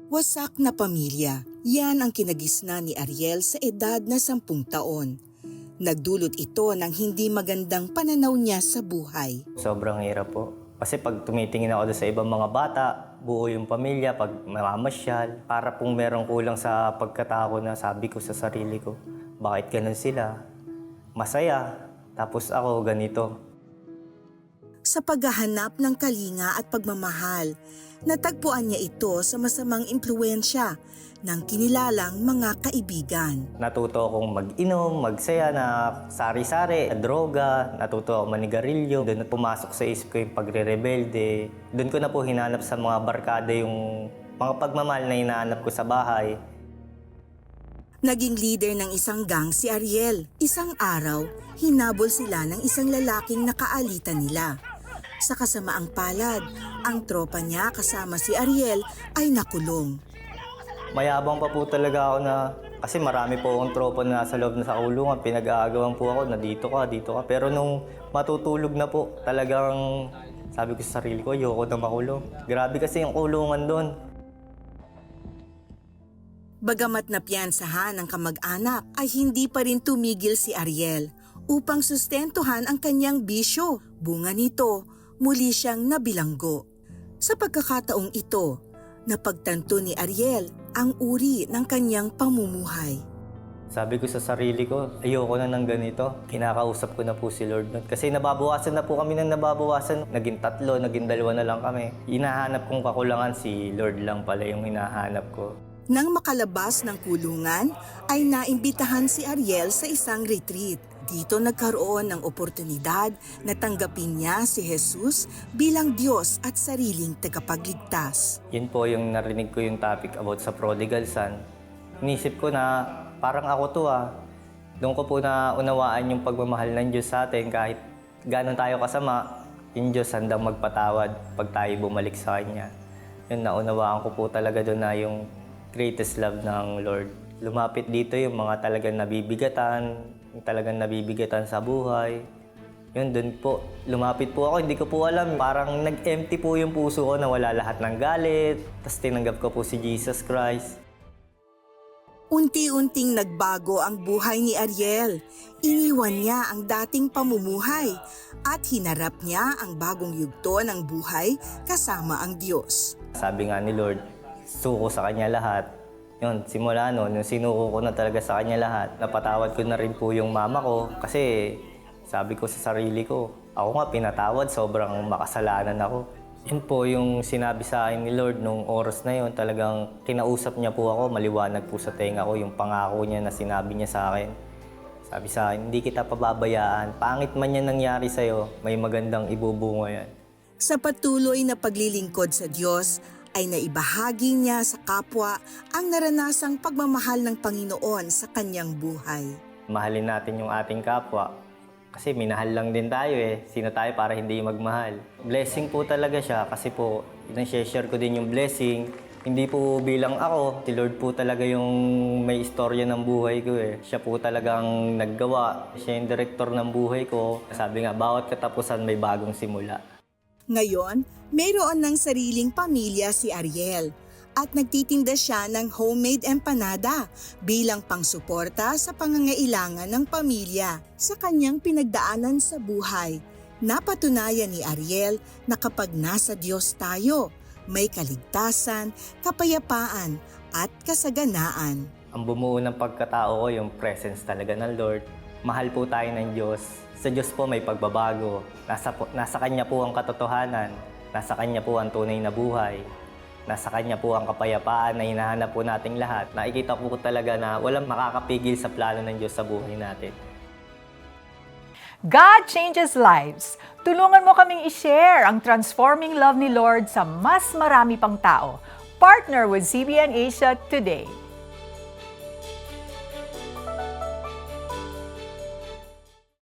Wasak na pamilya, yan ang kinagisnan ni Ariel sa edad na 10 taon. Nagdulot ito ng hindi magandang pananaw niya sa buhay. Sobrang hirap po. Kasi pag tumitingin ako sa ibang mga bata, buo yung pamilya, pag mamamasyal, para pong merong kulang sa pagkatao na sabi ko sa sarili ko, bakit ganun sila? Masaya, tapos ako ganito. Sa paghahanap ng kalinga at pagmamahal, natagpuan niya ito sa masamang impluwensya ng kinilalang mga kaibigan. Natuto akong mag-inom, magsaya na sari-sari, droga, natuto akong manigarilyo. Doon na pumasok sa isip ko yung pagre-rebelde. Doon ko na po hinanap sa mga barkada yung mga pagmamahal na hinahanap ko sa bahay. Naging leader ng isang gang si Ariel. Isang araw, hinabol sila ng isang lalaking nakaalitan nila. Sa kasamaang palad, ang tropa niya kasama si Ariel ay nakulong. Mayabang pa po talaga ako na, kasi marami po akong tropa na nasa loob na sa kulungan. Pinag-aagawan po ako na dito ka. Pero nung matutulog na po, talagang sabi ko sa sarili ko, ayoko na makulong. Grabe kasi yung kulungan doon. Bagamat napiyansahan ng kamag-anak ay hindi pa rin tumigil si Ariel upang sustentuhan ang kanyang bisyo. Bunga nito, muli siyang nabilanggo. Sa pagkakataong ito, napagtanto ni Ariel ang uri ng kanyang pamumuhay. Sabi ko sa sarili ko, ayoko na ng ganito. Kinakausap ko na po si Lord nun. Kasi nababawasan na po kami ng nababawasan. Naging 3, naging 2 na lang kami. Hinahanap kong kakulangan, si Lord lang pala yung hinahanap ko. Nang makalabas ng kulungan, ay naimbitahan si Ariel sa isang retreat. Dito nagkaroon ng oportunidad na tanggapin niya si Jesus bilang Diyos at sariling tagapagligtas. Yun po yung narinig ko yung topic about sa prodigal son. Inisip ko na parang ako to Doon ko po na unawaan yung pagmamahal ng Diyos sa atin kahit gano'n tayo kasama, yung Diyos handang magpatawad pag tayo bumalik sa Kanya. Yun, naunawaan ko po talaga doon na yung greatest love ng Lord. Lumapit dito yung mga talagang nabibigatan sa buhay. Yun, doon po, lumapit po ako, hindi ko po alam. Parang nag-empty po yung puso ko na wala lahat ng galit. Tapos tinanggap ko po si Jesus Christ. Unti-unting nagbago ang buhay ni Ariel. Iniwan niya ang dating pamumuhay at hinarap niya ang bagong yugto ng buhay kasama ang Diyos. Sabi nga ni Lord, suko sa Kanya lahat. Yun, simula noon, yung sinuko ko na talaga sa Kanya lahat. Napatawad ko na rin po yung mama ko kasi sabi ko sa sarili ko, ako nga pinatawad, sobrang makasalanan ako. Yun po yung sinabi sa akin ni Lord nung oras na yun, talagang kinausap niya po ako, maliwanag po sa tenga ko yung pangako niya na sinabi niya sa akin. Sabi sa akin, hindi kita pababayaan, pangit man yan nangyari sa'yo, may magandang ibubunga yan. Sa patuloy na paglilingkod sa Diyos, ay naibahagi niya sa kapwa ang naranasang pagmamahal ng Panginoon sa kanyang buhay. Mahalin natin yung ating kapwa. Kasi minahal lang din tayo Sino tayo para hindi magmahal? Blessing po talaga siya kasi po, share ko din yung blessing. Hindi po bilang ako, si Lord po talaga yung may istorya ng buhay ko Siya po talagang naggawa, siya yung direktor ng buhay ko. Sabi nga, bawat katapusan may bagong simula. Ngayon, mayroon ng sariling pamilya si Ariel at nagtitinda siya ng homemade empanada bilang pangsuporta sa pangangailangan ng pamilya. Sa kanyang pinagdaanan sa buhay, napatunayan ni Ariel na kapag nasa Diyos tayo, may kaligtasan, kapayapaan at kasaganaan. Ang bumuo ng pagkatao ko, yung presence talaga ng Lord. Mahal po tayo ng Diyos. Sa Diyos po may pagbabago. Nasa Kanya po ang katotohanan. Nasa Kanya po ang tunay na buhay. Nasa Kanya po ang kapayapaan na hinahanap po nating lahat. Nakikita po talaga na walang makakapigil sa plano ng Diyos sa buhay natin. God changes lives. Tulungan mo kaming i-share ang transforming love ni Lord sa mas marami pang tao. Partner with CBN Asia today.